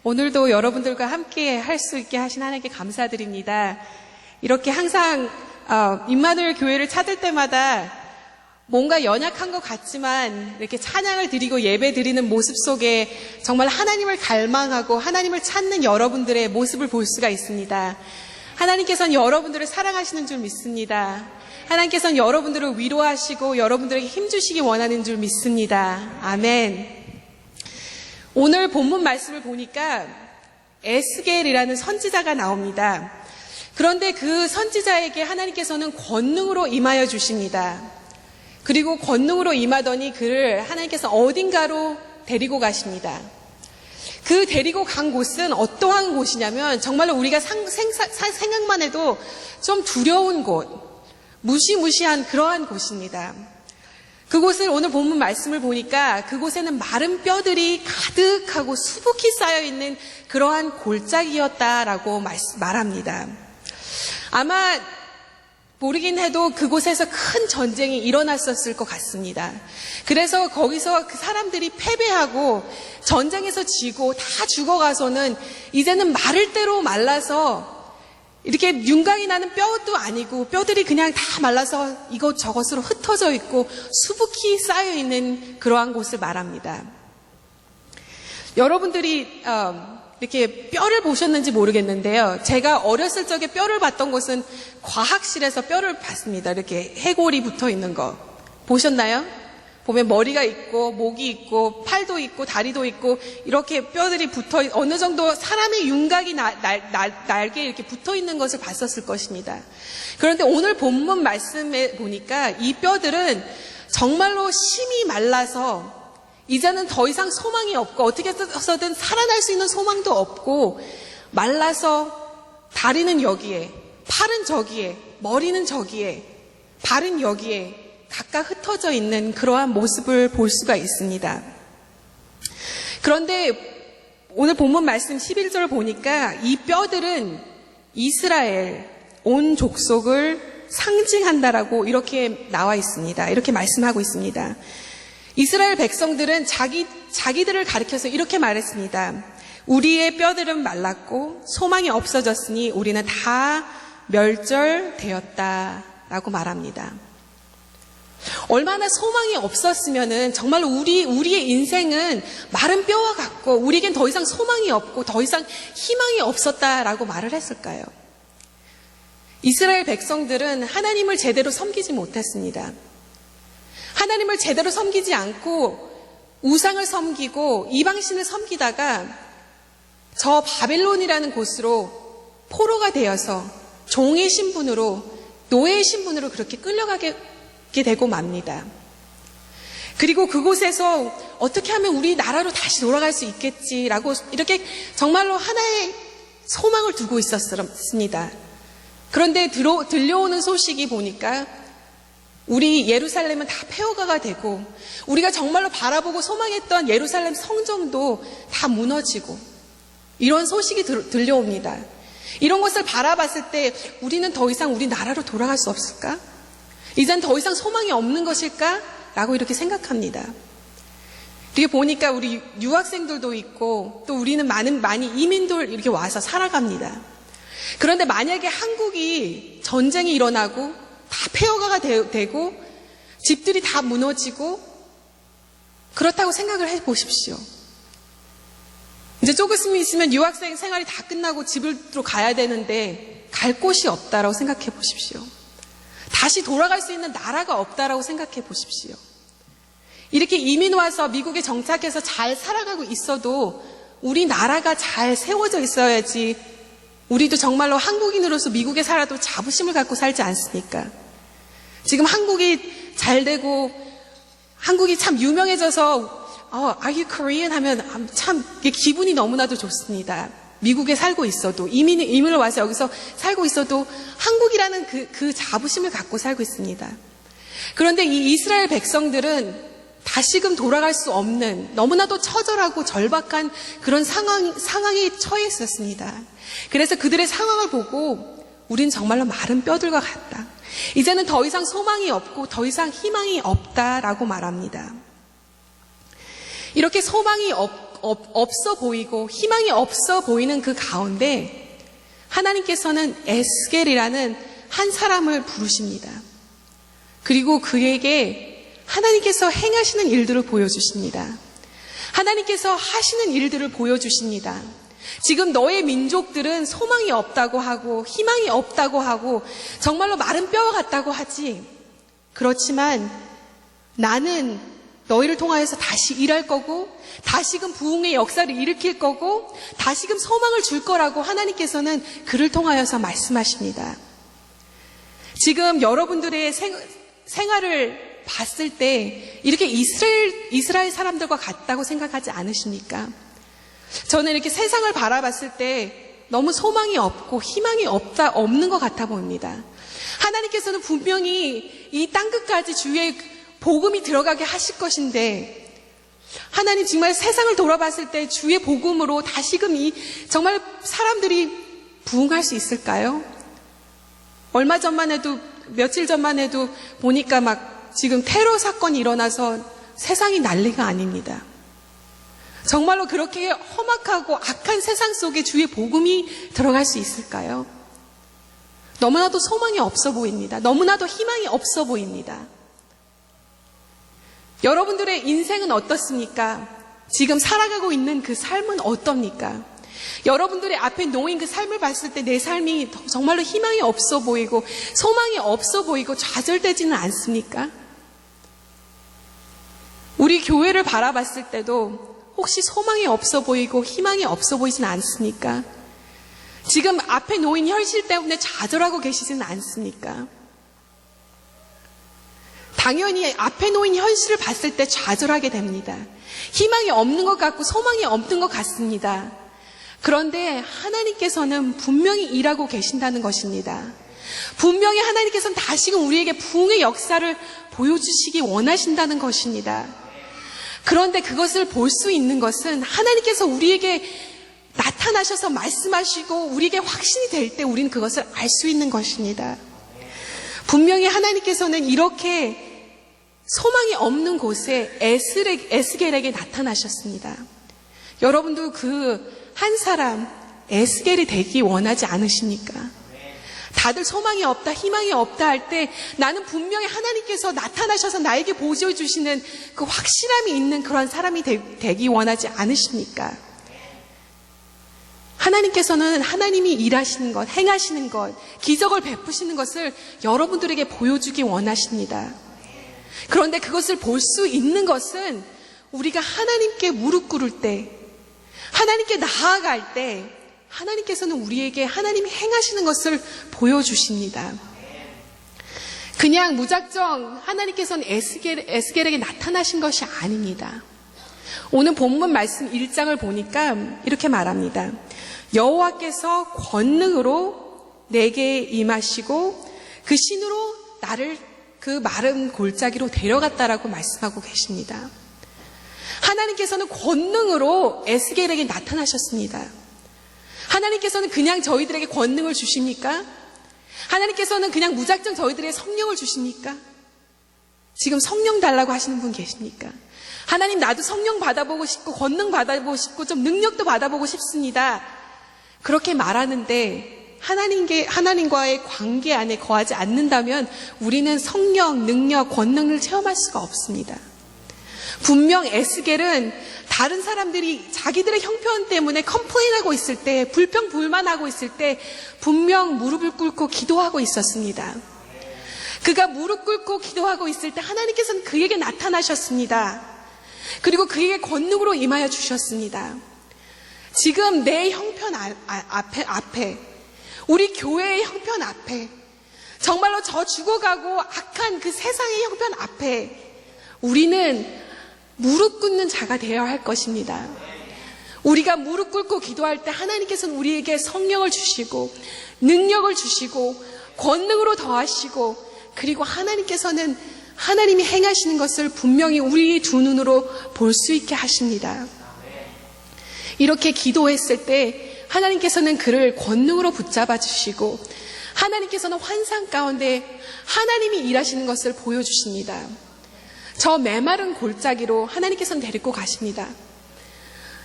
오늘도 여러분들과 함께 할 수 있게 하신 하나님께 감사드립니다. 이렇게 항상 임마누엘 교회를 찾을 때마다 뭔가 연약한 것 같지만 이렇게 찬양을 드리고 예배 드리는 모습 속에 정말 하나님을 갈망하고 하나님을 찾는 여러분들의 모습을 볼 수가 있습니다. 하나님께서는 여러분들을 사랑하시는 줄 믿습니다. 하나님께서는 여러분들을 위로하시고 여러분들에게 힘주시기 원하는 줄 믿습니다. 아멘. 오늘 본문 말씀을 보니까 에스겔이라는 선지자가 나옵니다. 그런데 그 선지자에게 하나님께서는 권능으로 임하여 주십니다. 그리고 권능으로 임하더니 그를 하나님께서 어딘가로 데리고 가십니다. 그 데리고 간 곳은 어떠한 곳이냐면 정말로 우리가 생각만 해도 좀 두려운 곳, 무시무시한 그러한 곳입니다. 그곳을 오늘 본문 말씀을 보니까 그곳에는 마른 뼈들이 가득하고 수북히 쌓여있는 그러한 골짜기였다라고 말합니다. 아마 모르긴 해도 그곳에서 큰 전쟁이 일어났었을 것 같습니다. 그래서 거기서 그 사람들이 패배하고 전쟁에서 지고 다 죽어가서는 이제는 마를 대로 말라서 이렇게 윤곽이 나는 뼈도 아니고 뼈들이 그냥 다 말라서 이것저것으로 흩어져 있고 수북히 쌓여있는 그러한 곳을 말합니다. 여러분들이 이렇게 뼈를 보셨는지 모르겠는데요. 제가 어렸을 적에 뼈를 봤던 곳은 과학실에서 뼈를 봤습니다. 이렇게 해골이 붙어 있는 거. 보셨나요? 보면 머리가 있고 목이 있고 팔도 있고 다리도 있고 이렇게 뼈들이 붙어 어느 정도 사람의 윤곽이 날개에 이렇게 붙어 있는 것을 봤었을 것입니다. 그런데 오늘 본문 말씀에 보니까 이 뼈들은 정말로 심히 말라서 이제는 더 이상 소망이 없고 어떻게 해서든 살아날 수 있는 소망도 없고 말라서 다리는 여기에, 팔은 저기에, 머리는 저기에, 발은 여기에 각각 흩어져 있는 그러한 모습을 볼 수가 있습니다. 그런데 오늘 본문 말씀 11절 보니까 이 뼈들은 이스라엘 온 족속을 상징한다라고 이렇게 나와 있습니다. 이렇게 말씀하고 있습니다. 이스라엘 백성들은 자기들을 가리켜서 이렇게 말했습니다. 우리의 뼈들은 말랐고 소망이 없어졌으니 우리는 다 멸절되었다라고 말합니다. 얼마나 소망이 없었으면은 정말로 우리의 인생은 마른 뼈와 같고 우리에겐 더 이상 소망이 없고 더 이상 희망이 없었다라고 말을 했을까요? 이스라엘 백성들은 하나님을 제대로 섬기지 못했습니다. 하나님을 제대로 섬기지 않고 우상을 섬기고 이방신을 섬기다가 저 바벨론이라는 곳으로 포로가 되어서 종의 신분으로 노예의 신분으로 그렇게 끌려가게 되고 맙니다. 그리고 그곳에서 어떻게 하면 우리 나라로 다시 돌아갈 수 있겠지라고 이렇게 정말로 하나의 소망을 두고 있었습니다. 그런데 들려오는 소식이 보니까 우리 예루살렘은 다 폐허가 되고 우리가 정말로 바라보고 소망했던 예루살렘 성전도 다 무너지고 이런 소식이 들려옵니다. 이런 것을 바라봤을 때 우리는 더 이상 우리 나라로 돌아갈 수 없을까? 이젠 더 이상 소망이 없는 것일까? 라고 이렇게 생각합니다. 이렇게 보니까 우리 유학생들도 있고 또 우리는 많이 이민들 이렇게 와서 살아갑니다. 그런데 만약에 한국이 전쟁이 일어나고 다 폐허가 되고 집들이 다 무너지고 그렇다고 생각을 해보십시오. 이제 조금 있으면 유학생 생활이 다 끝나고 집으로 가야 되는데 갈 곳이 없다라고 생각해 보십시오. 다시 돌아갈 수 있는 나라가 없다라고 생각해 보십시오. 이렇게 이민 와서 미국에 정착해서 잘 살아가고 있어도 우리 나라가 잘 세워져 있어야지 우리도 정말로 한국인으로서 미국에 살아도 자부심을 갖고 살지 않습니까? 지금 한국이 잘 되고 한국이 참 유명해져서 Are you Korean? 하면 참 기분이 너무나도 좋습니다. 미국에 살고 있어도 이민을 와서 여기서 살고 있어도 한국이라는 그 자부심을 갖고 살고 있습니다. 그런데 이 이스라엘 백성들은 다시금 돌아갈 수 없는 너무나도 처절하고 절박한 그런 상황에 처해 있었습니다. 그래서 그들의 상황을 보고 우린 정말로 마른 뼈들과 같다. 이제는 더 이상 소망이 없고 더 이상 희망이 없다라고 말합니다. 이렇게 소망이 없어 보이고 희망이 없어 보이는 그 가운데 하나님께서는 에스겔이라는 한 사람을 부르십니다. 그리고 그에게 하나님께서 행하시는 일들을 보여주십니다. 하나님께서 하시는 일들을 보여주십니다. 지금 너의 민족들은 소망이 없다고 하고 희망이 없다고 하고 정말로 마른 뼈와 같다고 하지. 그렇지만 나는 너희를 통하여서 다시 일할 거고 다시금 부흥의 역사를 일으킬 거고 다시금 소망을 줄 거라고 하나님께서는 그를 통하여서 말씀하십니다. 지금 여러분들의 생활을 봤을 때 이렇게 이스라엘 사람들과 같다고 생각하지 않으십니까? 저는 이렇게 세상을 바라봤을 때 너무 소망이 없고 희망이 없는 것 같아 보입니다. 하나님께서는 분명히 이 땅끝까지 주의 복음이 들어가게 하실 것인데 하나님 정말 세상을 돌아봤을 때 주의 복음으로 다시금 정말 사람들이 부흥할 수 있을까요? 얼마 전만 해도 며칠 전만 해도 보니까 막 지금 테러 사건이 일어나서 세상이 난리가 아닙니다. 정말로 그렇게 험악하고 악한 세상 속에 주의 복음이 들어갈 수 있을까요? 너무나도 소망이 없어 보입니다. 너무나도 희망이 없어 보입니다. 여러분들의 인생은 어떻습니까? 지금 살아가고 있는 그 삶은 어떻습니까? 여러분들의 앞에 놓인 그 삶을 봤을 때 내 삶이 정말로 희망이 없어 보이고 소망이 없어 보이고 좌절되지는 않습니까? 우리 교회를 바라봤을 때도 혹시 소망이 없어 보이고 희망이 없어 보이진 않습니까? 지금 앞에 놓인 현실 때문에 좌절하고 계시지는 않습니까? 당연히 앞에 놓인 현실을 봤을 때 좌절하게 됩니다. 희망이 없는 것 같고 소망이 없는 것 같습니다. 그런데 하나님께서는 분명히 일하고 계신다는 것입니다. 분명히 하나님께서는 다시금 우리에게 부흥의 역사를 보여주시기 원하신다는 것입니다. 그런데 그것을 볼 수 있는 것은 하나님께서 우리에게 나타나셔서 말씀하시고 우리에게 확신이 될 때 우리는 그것을 알 수 있는 것입니다. 분명히 하나님께서는 이렇게 소망이 없는 곳에 에스겔에게 나타나셨습니다. 여러분도 그 한 사람 에스겔이 되기 원하지 않으십니까? 다들 소망이 없다, 희망이 없다 할 때 나는 분명히 하나님께서 나타나셔서 나에게 보여주시는 그 확실함이 있는 그런 사람이 되기 원하지 않으십니까? 하나님께서는 하나님이 일하시는 것, 행하시는 것, 기적을 베푸시는 것을 여러분들에게 보여주기 원하십니다. 그런데 그것을 볼 수 있는 것은 우리가 하나님께 무릎 꿇을 때, 하나님께 나아갈 때 하나님께서는 우리에게 하나님이 행하시는 것을 보여주십니다. 그냥 무작정 하나님께서는 에스겔에게 나타나신 것이 아닙니다. 오늘 본문 말씀 1장을 보니까 이렇게 말합니다. 여호와께서 권능으로 내게 임하시고 그 신으로 나를 그 마른 골짜기로 데려갔다라고 말씀하고 계십니다. 하나님께서는 권능으로 에스겔에게 나타나셨습니다. 하나님께서는 그냥 저희들에게 권능을 주십니까? 하나님께서는 그냥 무작정 저희들에게 성령을 주십니까? 지금 성령 달라고 하시는 분 계십니까? 하나님 나도 성령 받아보고 싶고 권능 받아보고 싶고 좀 능력도 받아보고 싶습니다. 그렇게 말하는데 하나님과의 관계 안에 거하지 않는다면 우리는 성령, 능력, 권능을 체험할 수가 없습니다. 분명 에스겔은 다른 사람들이 자기들의 형편 때문에 컴플레인하고 있을 때, 불평불만하고 있을 때 분명 무릎을 꿇고 기도하고 있었습니다. 그가 무릎 꿇고 기도하고 있을 때 하나님께서는 그에게 나타나셨습니다. 그리고 그에게 권능으로 임하여 주셨습니다. 지금 내 형편 앞에 우리 교회의 형편 앞에 정말로 저 죽어가고 악한 그 세상의 형편 앞에 우리는 무릎 꿇는 자가 되어야 할 것입니다. 우리가 무릎 꿇고 기도할 때 하나님께서는 우리에게 성령을 주시고 능력을 주시고 권능으로 더하시고 그리고 하나님께서는 하나님이 행하시는 것을 분명히 우리 두 눈으로 볼 수 있게 하십니다. 이렇게 기도했을 때 하나님께서는 그를 권능으로 붙잡아 주시고 하나님께서는 환상 가운데 하나님이 일하시는 것을 보여주십니다. 저 메마른 골짜기로 하나님께서는 데리고 가십니다.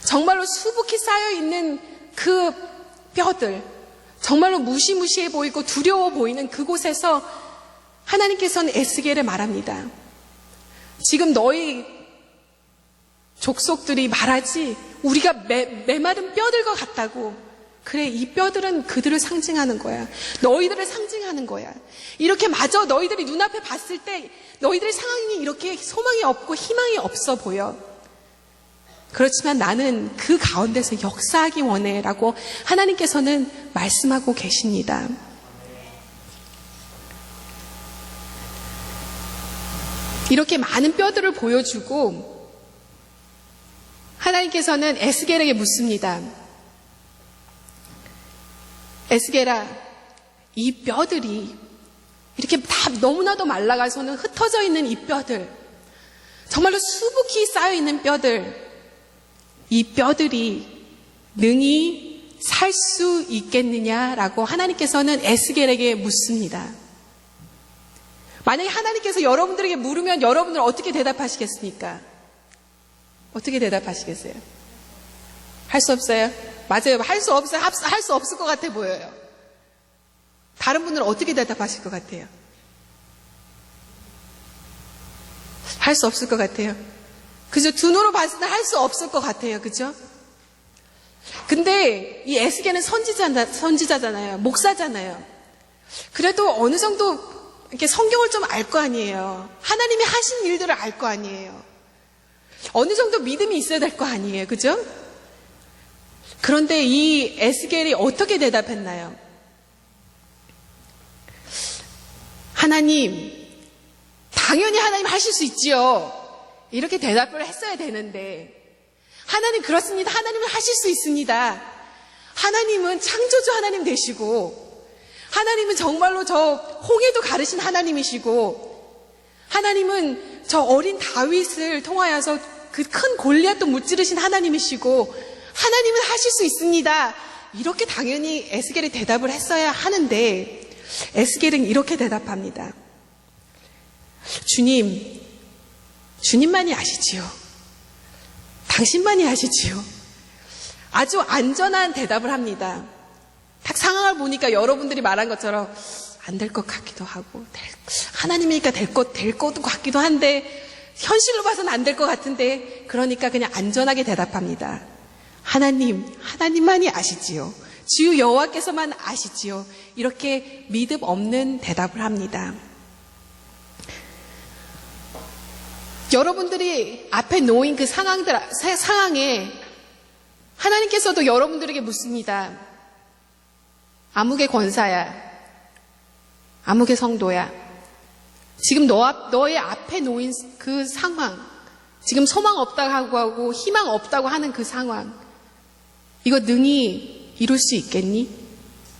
정말로 수북히 쌓여있는 그 뼈들, 정말로 무시무시해 보이고 두려워 보이는 그곳에서 하나님께서는 에스겔에 말합니다. 지금 너희 족속들이 말하지 우리가 메마른 뼈들과 같다고. 그래, 이 뼈들은 그들을 상징하는 거야. 너희들을 상징하는 거야. 이렇게 마저 너희들이 눈앞에 봤을 때 너희들의 상황이 이렇게 소망이 없고 희망이 없어 보여. 그렇지만 나는 그 가운데서 역사하기 원해 라고 하나님께서는 말씀하고 계십니다. 이렇게 많은 뼈들을 보여주고 하나님께서는 에스겔에게 묻습니다. 에스겔아, 이 뼈들이 이렇게 다 너무나도 말라가서는 흩어져 있는 이 뼈들, 정말로 수북히 쌓여있는 뼈들, 이 뼈들이 능히 살 수 있겠느냐라고 하나님께서는 에스겔에게 묻습니다. 만약에 하나님께서 여러분들에게 물으면 여러분들 어떻게 대답하시겠습니까? 어떻게 대답하시겠어요? 할 수 없어요? 맞아요. 할 수 없어요. 할 수 없을 것 같아 보여요. 다른 분들은 어떻게 대답하실 것 같아요? 할 수 없을 것 같아요. 그죠? 두 눈으로 봤을 때 할 수 없을 것 같아요. 그죠? 근데 이 에스겔은 선지자잖아요. 목사잖아요. 그래도 어느 정도 이렇게 성경을 좀 알 거 아니에요. 하나님이 하신 일들을 알 거 아니에요. 어느 정도 믿음이 있어야 될 거 아니에요. 그죠? 그런데 이 에스겔이 어떻게 대답했나요? 하나님, 당연히 하나님 하실 수 있지요. 이렇게 대답을 했어야 되는데, 하나님 그렇습니다. 하나님은 하실 수 있습니다. 하나님은 창조주 하나님 되시고, 하나님은 정말로 저 홍해도 가르신 하나님이시고, 하나님은 저 어린 다윗을 통하여서 그 큰 골리앗도 무찌르신 하나님이시고, 하나님은 하실 수 있습니다. 이렇게 당연히 에스겔이 대답을 했어야 하는데, 에스겔은 이렇게 대답합니다. 주님만이 아시지요. 당신만이 아시지요. 아주 안전한 대답을 합니다. 딱 상황을 보니까 여러분들이 말한 것처럼 안 될 것 같기도 하고, 하나님이니까 될 것도 같기도 한데, 현실로 봐서는 안 될 것 같은데, 그러니까 그냥 안전하게 대답합니다. 하나님만이 아시지요. 주 여호와께서만 아시지요. 이렇게 믿음 없는 대답을 합니다. 여러분들이 앞에 놓인 그 상황에 하나님께서도 여러분들에게 묻습니다. 암흑의 권사야, 암흑의 성도야, 지금 너의 앞에 놓인 그 상황, 지금 소망 없다고 하고 희망 없다고 하는 그 상황, 이거 능히 이룰 수 있겠니?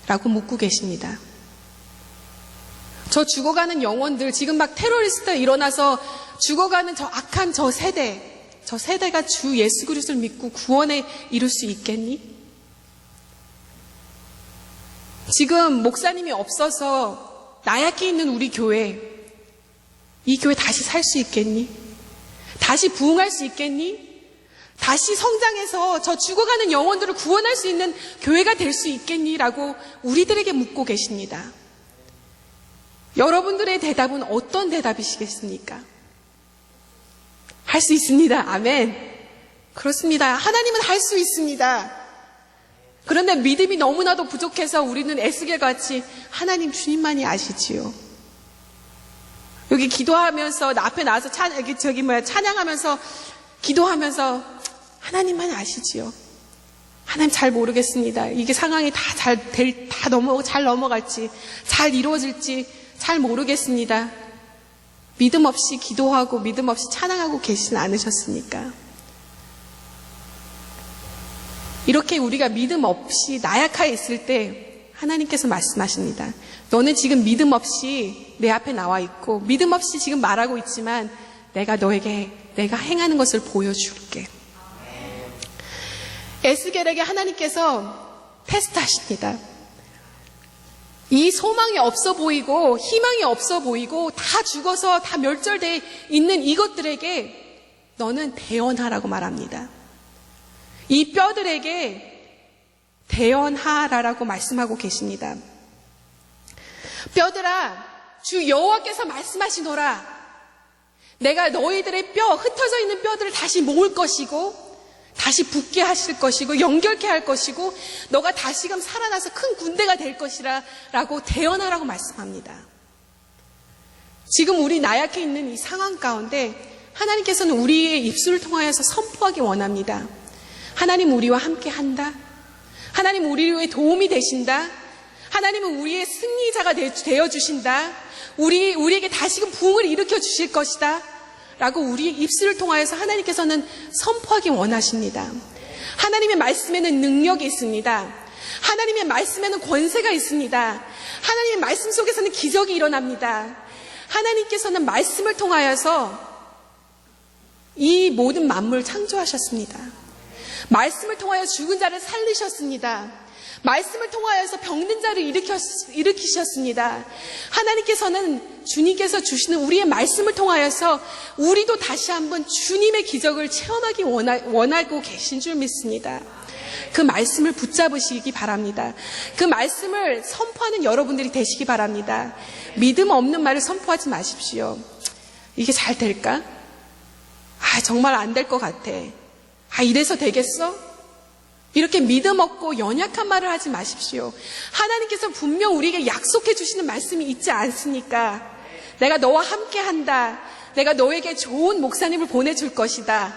라고 묻고 계십니다. 저 죽어가는 영혼들, 지금 막 테러리스트가 일어나서 죽어가는 저 악한 저 세대가 주 예수 그리스도를 믿고 구원에 이룰 수 있겠니? 지금 목사님이 없어서 나약해 있는 우리 교회, 이 교회 다시 살 수 있겠니? 다시 부흥할 수 있겠니? 다시 성장해서 저 죽어가는 영혼들을 구원할 수 있는 교회가 될 수 있겠니? 라고 우리들에게 묻고 계십니다. 여러분들의 대답은 어떤 대답이시겠습니까? 할 수 있습니다. 아멘. 그렇습니다. 하나님은 할 수 있습니다. 그런데 믿음이 너무나도 부족해서 우리는 에스겔 같이 하나님 주님만이 아시지요. 여기 기도하면서 나 앞에 나와서 찬양하면서 기도하면서 하나님만이 아시지요. 하나님 잘 모르겠습니다. 이게 상황이 잘 넘어갈지, 잘 이루어질지 잘 모르겠습니다. 믿음 없이 기도하고 믿음 없이 찬양하고 계시진 않으셨습니까? 이렇게 우리가 믿음 없이 나약하에 있을 때 하나님께서 말씀하십니다. 너는 지금 믿음 없이 내 앞에 나와 있고 믿음 없이 지금 말하고 있지만 내가 너에게 내가 행하는 것을 보여줄게. 에스겔에게 하나님께서 테스트하십니다. 이 소망이 없어 보이고 희망이 없어 보이고 다 죽어서 다 멸절되어 있는 이것들에게 너는 대언하라고 말합니다. 이 뼈들에게 대언하라라고 말씀하고 계십니다. 뼈들아, 주 여호와께서 말씀하시노라. 내가 너희들의 흩어져 있는 뼈들을 다시 모을 것이고 다시 붙게 하실 것이고 연결케 할 것이고 너가 다시금 살아나서 큰 군대가 될 것이라 라고 대언하라고 말씀합니다. 지금 우리 나약해 있는 이 상황 가운데 하나님께서는 우리의 입술을 통하여서 선포하기 원합니다. 하나님 우리와 함께 한다. 하나님 우리의 도움이 되신다. 하나님은 우리의 승리자가 되어주신다. 우리에게 다시금 부흥을 일으켜 주실 것이다. 라고 우리의 입술을 통하여서 하나님께서는 선포하기 원하십니다. 하나님의 말씀에는 능력이 있습니다. 하나님의 말씀에는 권세가 있습니다. 하나님의 말씀 속에서는 기적이 일어납니다. 하나님께서는 말씀을 통하여서 이 모든 만물을 창조하셨습니다. 말씀을 통하여 죽은 자를 살리셨습니다. 말씀을 통하여서 병든 자를 일으키셨습니다. 하나님께서는 주님께서 주시는 우리의 말씀을 통하여서 우리도 다시 한번 주님의 기적을 체험하기 원하고 계신 줄 믿습니다. 그 말씀을 붙잡으시기 바랍니다. 그 말씀을 선포하는 여러분들이 되시기 바랍니다. 믿음 없는 말을 선포하지 마십시오. 이게 잘 될까? 정말 안 될 것 같아. 이래서 되겠어? 이렇게 믿음 없고 연약한 말을 하지 마십시오. 하나님께서 분명 우리에게 약속해 주시는 말씀이 있지 않습니까? 내가 너와 함께 한다. 내가 너에게 좋은 목사님을 보내줄 것이다.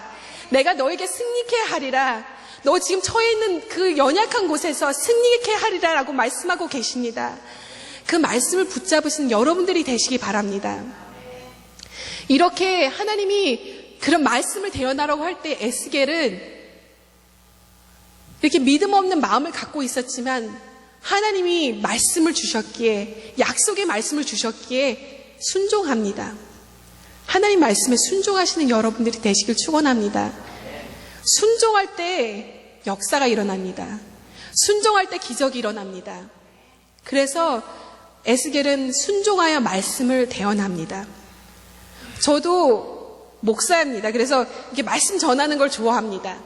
내가 너에게 승리케 하리라. 너 지금 처해 있는 그 연약한 곳에서 승리케 하리라 라고 말씀하고 계십니다. 그 말씀을 붙잡으시는 여러분들이 되시기 바랍니다. 이렇게 하나님이 그런 말씀을 대언하라고 할 때 에스겔은 이렇게 믿음 없는 마음을 갖고 있었지만 하나님이 말씀을 주셨기에, 약속의 말씀을 주셨기에 순종합니다. 하나님 말씀에 순종하시는 여러분들이 되시길 축원합니다. 순종할 때 역사가 일어납니다. 순종할 때 기적이 일어납니다. 그래서 에스겔은 순종하여 말씀을 대언합니다. 저도 목사입니다. 그래서 이렇게 말씀 전하는 걸 좋아합니다.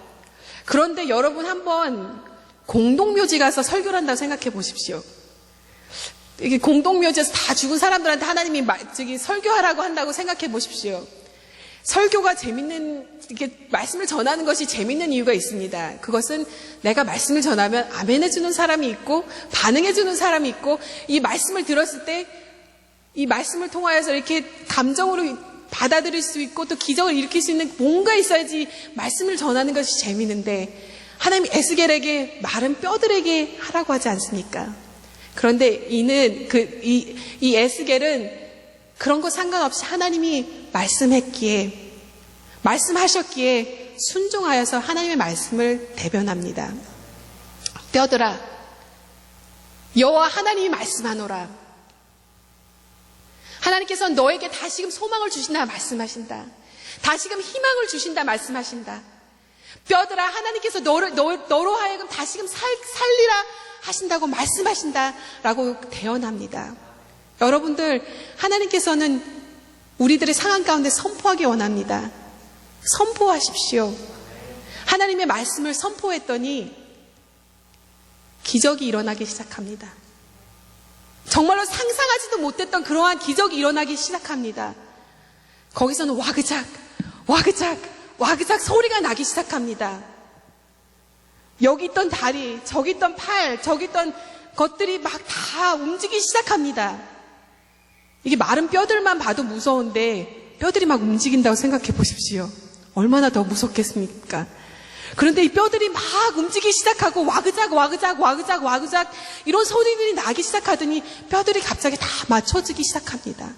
그런데 여러분 한번 공동묘지 가서 설교를 한다고 생각해 보십시오. 이게 공동묘지에서 다 죽은 사람들한테 하나님이 설교하라고 한다고 생각해 보십시오. 설교가 이렇게 말씀을 전하는 것이 재밌는 이유가 있습니다. 그것은 내가 말씀을 전하면 아멘해주는 사람이 있고 반응해주는 사람이 있고 이 말씀을 들었을 때 이 말씀을 통하여서 이렇게 감정으로 받아들일 수 있고 또 기적을 일으킬 수 있는 뭔가 있어야지 말씀을 전하는 것이 재미있는데 하나님이 에스겔에게 마른 뼈들에게 하라고 하지 않습니까? 그런데 이 에스겔은 그런 거 상관없이 하나님이 말씀하셨기에 순종하여서 하나님의 말씀을 대변합니다. 뼈들아, 여호와 하나님이 말씀하노라. 하나님께서는 너에게 다시금 소망을 주신다 말씀하신다. 다시금 희망을 주신다 말씀하신다. 뼈들아, 하나님께서 너로 하여금 다시금 살리라 하신다고 말씀하신다 라고 대언합니다. 여러분들, 하나님께서는 우리들의 상황 가운데 선포하기 원합니다. 선포하십시오. 하나님의 말씀을 선포했더니 기적이 일어나기 시작합니다. 정말로 상상하지도 못했던 그러한 기적이 일어나기 시작합니다. 거기서는 와그작, 와그작, 와그작 소리가 나기 시작합니다. 여기 있던 다리, 저기 있던 팔, 저기 있던 것들이 막 다 움직이기 시작합니다. 이게 마른 뼈들만 봐도 무서운데 뼈들이 막 움직인다고 생각해 보십시오. 얼마나 더 무섭겠습니까? 그런데 이 뼈들이 막 움직이기 시작하고 와그작 와그작 와그작 와그작 이런 소리들이 나기 시작하더니 뼈들이 갑자기 다 맞춰지기 시작합니다.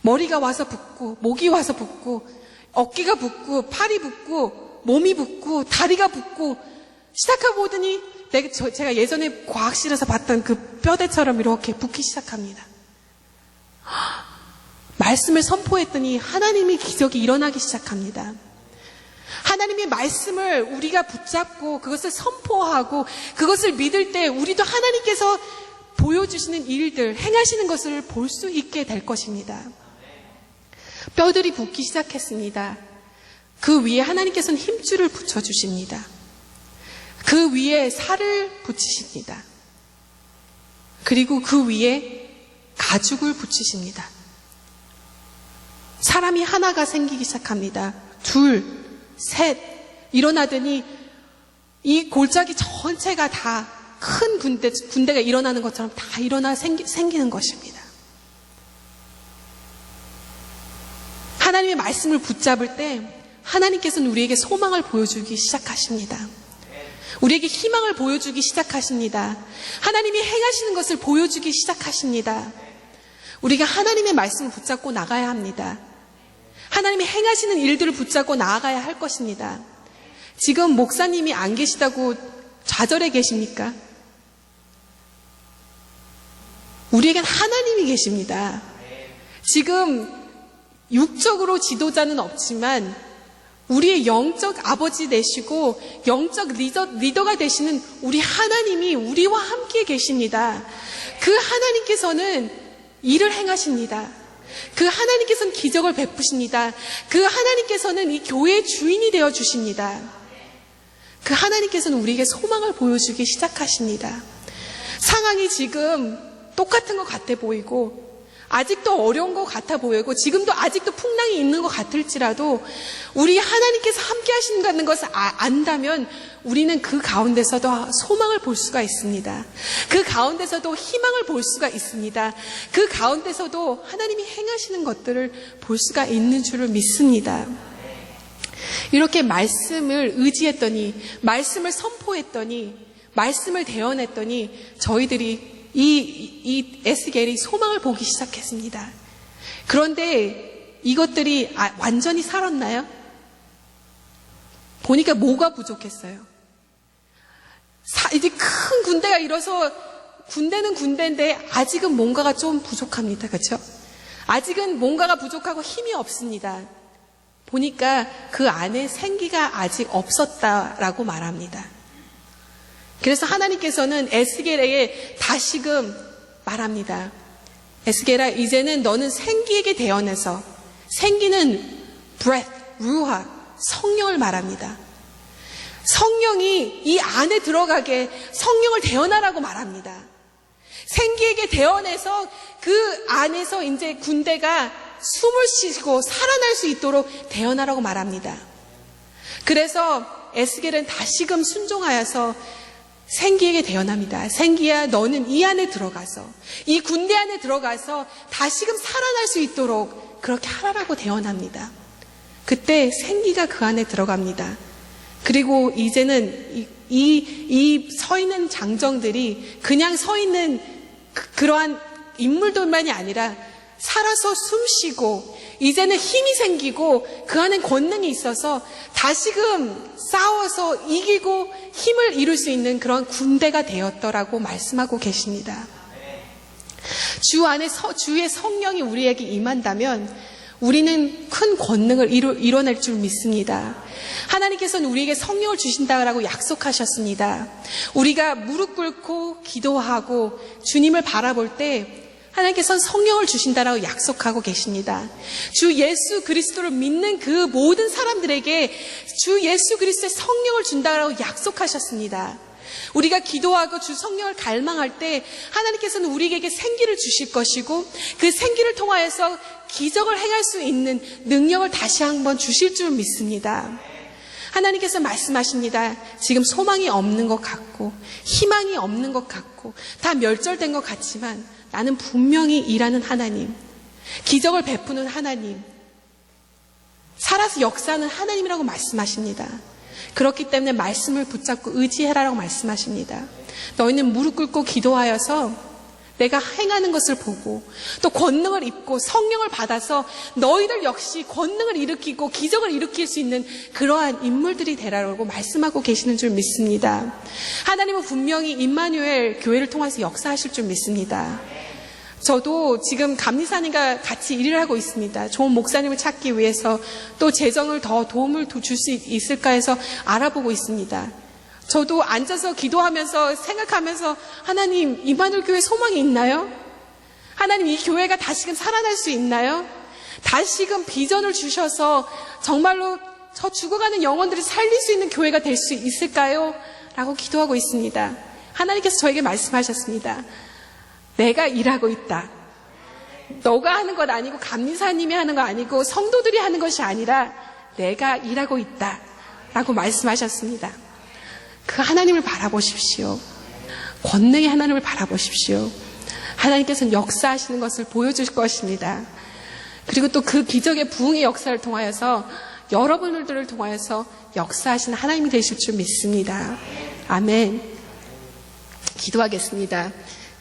머리가 와서 붙고 목이 와서 붙고 어깨가 붙고 팔이 붙고 몸이 붙고 다리가 붙고 시작하고 보더니 제가 예전에 과학실에서 봤던 그 뼈대처럼 이렇게 붙기 시작합니다. 말씀을 선포했더니 하나님의 기적이 일어나기 시작합니다. 하나님의 말씀을 우리가 붙잡고 그것을 선포하고 그것을 믿을 때 우리도 하나님께서 보여주시는 일들, 행하시는 것을 볼 수 있게 될 것입니다. 뼈들이 붙기 시작했습니다. 그 위에 하나님께서는 힘줄을 붙여주십니다. 그 위에 살을 붙이십니다. 그리고 그 위에 가죽을 붙이십니다. 사람이 하나가 생기기 시작합니다. 둘, 셋 일어나더니 이 골짜기 전체가 다 큰 군대가 일어나는 것처럼 다 일어나 생기는 것입니다. 하나님의 말씀을 붙잡을 때 하나님께서는 우리에게 소망을 보여주기 시작하십니다. 우리에게 희망을 보여주기 시작하십니다. 하나님이 행하시는 것을 보여주기 시작하십니다. 우리가 하나님의 말씀을 붙잡고 나가야 합니다. 하나님이 행하시는 일들을 붙잡고 나아가야 할 것입니다. 지금 목사님이 안 계시다고 좌절해 계십니까? 우리에겐 하나님이 계십니다. 지금 육적으로 지도자는 없지만 우리의 영적 아버지 되시고 영적 리더가 되시는 우리 하나님이 우리와 함께 계십니다. 그 하나님께서는 일을 행하십니다. 그 하나님께서는 기적을 베푸십니다. 그 하나님께서는 이 교회의 주인이 되어 주십니다. 그 하나님께서는 우리에게 소망을 보여주기 시작하십니다. 상황이 지금 똑같은 것 같아 보이고 아직도 어려운 것 같아 보이고 지금도 아직도 풍랑이 있는 것 같을지라도 우리 하나님께서 함께 하시는 것을 안다면 우리는 그 가운데서도 소망을 볼 수가 있습니다. 그 가운데서도 희망을 볼 수가 있습니다. 그 가운데서도 하나님이 행하시는 것들을 볼 수가 있는 줄을 믿습니다. 이렇게 말씀을 의지했더니 말씀을 선포했더니 말씀을 대언했더니 저희들이 이 에스겔이 소망을 보기 시작했습니다. 그런데 이것들이 완전히 살았나요? 보니까 뭐가 부족했어요? 이제 큰 군대가 일어서 군대는 군대인데 아직은 뭔가가 좀 부족합니다. 그렇죠? 아직은 뭔가가 부족하고 힘이 없습니다. 보니까 그 안에 생기가 아직 없었다라고 말합니다. 그래서 하나님께서는 에스겔에게 다시금 말합니다. 에스겔아, 이제는 너는 생기에게 대언해서 생기는 breath, ruach, 성령을 말합니다. 성령이 이 안에 들어가게 성령을 대언하라고 말합니다. 생기에게 대언해서 그 안에서 이제 군대가 숨을 쉬고 살아날 수 있도록 대언하라고 말합니다. 그래서 에스겔은 다시금 순종하여서 생기에게 대언합니다. 생기야, 너는 이 안에 들어가서 이 군대 안에 들어가서 다시금 살아날 수 있도록 그렇게 하라고 대언합니다. 그때 생기가 그 안에 들어갑니다. 그리고 이제는 이 서 있는 장정들이 그냥 서 있는 그러한 인물들만이 아니라 살아서 숨쉬고 이제는 힘이 생기고 그 안에 권능이 있어서 다시금 싸워서 이기고 힘을 이룰 수 있는 그런 군대가 되었더라고 말씀하고 계십니다. 주 안에 주의 성령이 우리에게 임한다면 우리는 큰 권능을 이뤄낼 줄 믿습니다. 하나님께서는 우리에게 성령을 주신다라고 약속하셨습니다. 우리가 무릎 꿇고 기도하고 주님을 바라볼 때 하나님께서는 성령을 주신다라고 약속하고 계십니다. 주 예수 그리스도를 믿는 그 모든 사람들에게 주 예수 그리스도의 성령을 준다라고 약속하셨습니다. 우리가 기도하고 주 성령을 갈망할 때 하나님께서는 우리에게 생기를 주실 것이고 그 생기를 통하여서 기적을 행할 수 있는 능력을 다시 한번 주실 줄 믿습니다. 하나님께서 말씀하십니다. 지금 소망이 없는 것 같고 희망이 없는 것 같고 다 멸절된 것 같지만 나는 분명히 일하는 하나님, 기적을 베푸는 하나님, 살아서 역사하는 하나님이라고 말씀하십니다. 그렇기 때문에 말씀을 붙잡고 의지해라라고 말씀하십니다. 너희는 무릎 꿇고 기도하여서 내가 행하는 것을 보고 또 권능을 입고 성령을 받아서 너희들 역시 권능을 일으키고 기적을 일으킬 수 있는 그러한 인물들이 되라고 말씀하고 계시는 줄 믿습니다. 하나님은 분명히 임마누엘 교회를 통해서 역사하실 줄 믿습니다. 저도 지금 감리사님과 같이 일을 하고 있습니다. 좋은 목사님을 찾기 위해서 또 재정을 더 도움을 줄 수 있을까 해서 알아보고 있습니다. 저도 앉아서 기도하면서 생각하면서 하나님, 임마누엘 교회 소망이 있나요? 하나님, 이 교회가 다시금 살아날 수 있나요? 다시금 비전을 주셔서 정말로 저 죽어가는 영혼들을 살릴 수 있는 교회가 될 수 있을까요? 라고 기도하고 있습니다. 하나님께서 저에게 말씀하셨습니다. 내가 일하고 있다. 너가 하는 것 아니고 감리사님이 하는 거 아니고 성도들이 하는 것이 아니라 내가 일하고 있다 라고 말씀하셨습니다. 그 하나님을 바라보십시오. 권능의 하나님을 바라보십시오. 하나님께서는 역사하시는 것을 보여주실 것입니다. 그리고 또 그 기적의 부흥의 역사를 통하여서 여러분들을 통하여서 역사하시는 하나님이 되실 줄 믿습니다. 아멘. 기도하겠습니다.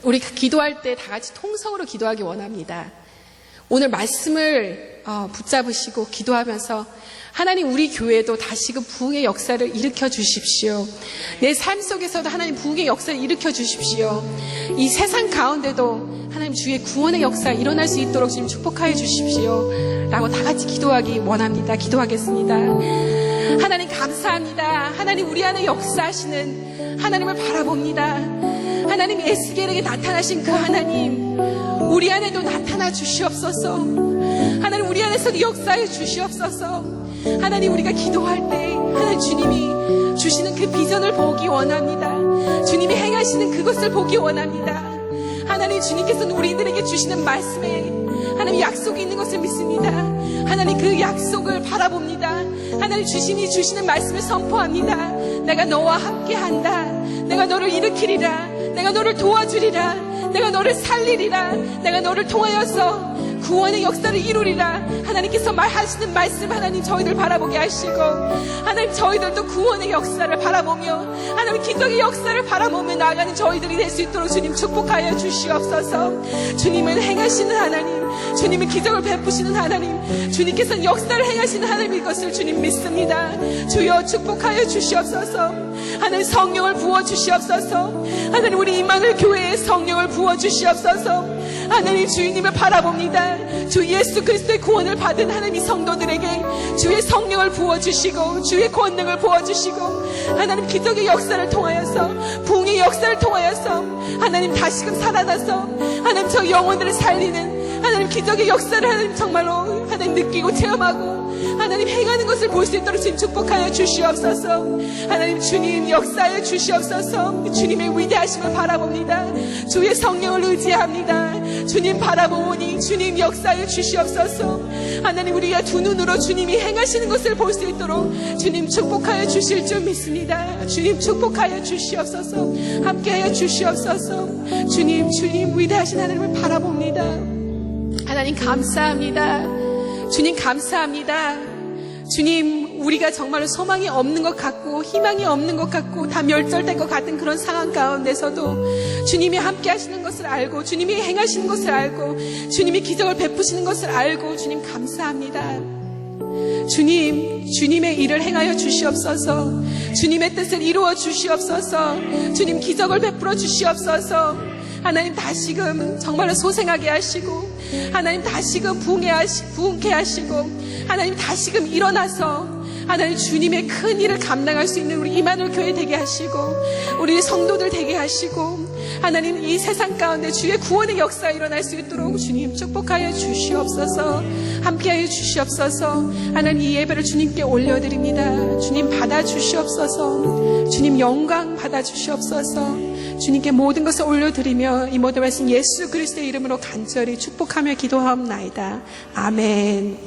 우리 기도할 때 다 같이 통성으로 기도하기 원합니다. 오늘 말씀을 붙잡으시고 기도하면서 하나님 우리 교회도 다시금 부흥의 역사를 일으켜 주십시오. 내 삶 속에서도 하나님 부흥의 역사를 일으켜 주십시오. 이 세상 가운데도 하나님 주의 구원의 역사가 일어날 수 있도록 주님 축복하여 주십시오. 라고 다 같이 기도하기 원합니다. 기도하겠습니다. 하나님 감사합니다. 하나님 우리 안에 역사하시는 하나님을 바라봅니다. 하나님 에스겔에게 나타나신 그 하나님 우리 안에도 나타나 주시옵소서. 하나님 우리 안에서도 역사해 주시옵소서. 하나님 우리가 기도할 때 하나님 주님이 주시는 그 비전을 보기 원합니다. 주님이 행하시는 그것을 보기 원합니다. 하나님 주님께서는 우리들에게 주시는 말씀에 하나님 약속이 있는 것을 믿습니다. 하나님 그 약속을 바라봅니다. 하나님 주신이 주시는 말씀을 선포합니다. 내가 너와 함께한다. 내가 너를 일으키리라. 내가 너를 도와주리라. 내가 너를 살리리라. 내가 너를 통하여서 구원의 역사를 이루리라. 하나님께서 말하시는 말씀 하나님 저희들 바라보게 하시고 하나님 저희들도 구원의 역사를 바라보며 하나님 기적의 역사를 바라보며 나아가는 저희들이 될 수 있도록 주님 축복하여 주시옵소서. 주님은 행하시는 하나님, 주님은 기적을 베푸시는 하나님, 주님께서는 역사를 행하시는 하나님인 것을 주님 믿습니다. 주여 축복하여 주시옵소서. 하나님 성령을 부어주시옵소서. 하나님 우리 임마누엘 교회에 성령을 부어주시옵소서. 하나님 주님을 바라봅니다. 주 예수 그리스도의 구원을 받은 하나님 성도들에게 주의 성령을 부어주시고 주의 권능을 부어주시고 하나님 기적의 역사를 통하여서 부흥의 역사를 통하여서 하나님 다시금 살아나서 하나님 저 영혼들을 살리는 하나님 기적의 역사를 하나님 정말로 하나님 느끼고 체험하고 하나님 행하는 것을 볼 수 있도록 주님 축복하여 주시옵소서. 하나님 주님 역사하여 주시옵소서. 주님의 위대하심을 바라봅니다. 주의 성령을 의지합니다. 주님 바라보니 주님 역사하여 주시옵소서. 하나님 우리가 두 눈으로 주님이 행하시는 것을 볼 수 있도록 주님 축복하여 주실 줄 믿습니다. 주님 축복하여 주시옵소서. 함께하여 주시옵소서. 주님 위대하신 하나님을 바라봅니다. 하나님 감사합니다. 주님 감사합니다. 주님 우리가 정말로 소망이 없는 것 같고 희망이 없는 것 같고 다 멸절된 것 같은 그런 상황 가운데서도 주님이 함께 하시는 것을 알고 주님이 행하시는 것을 알고 주님이 기적을 베푸시는 것을 알고 주님 감사합니다. 주님의 일을 행하여 주시옵소서. 주님의 뜻을 이루어 주시옵소서. 주님 기적을 베풀어 주시옵소서. 하나님 다시금 정말로 소생하게 하시고 하나님 다시금 부흥케 하시고 하나님 다시금 일어나서 하나님 주님의 큰 일을 감당할 수 있는 우리 임마누엘 교회 되게 하시고 우리 성도들 되게 하시고 하나님 이 세상 가운데 주의 구원의 역사가 일어날 수 있도록 주님 축복하여 주시옵소서. 함께하여 주시옵소서. 하나님 이 예배를 주님께 올려드립니다. 주님 받아주시옵소서. 주님 영광 받아주시옵소서. 주님께 모든 것을 올려드리며 이 모든 말씀 예수 그리스도의 이름으로 간절히 축복하며 기도하옵나이다. 아멘.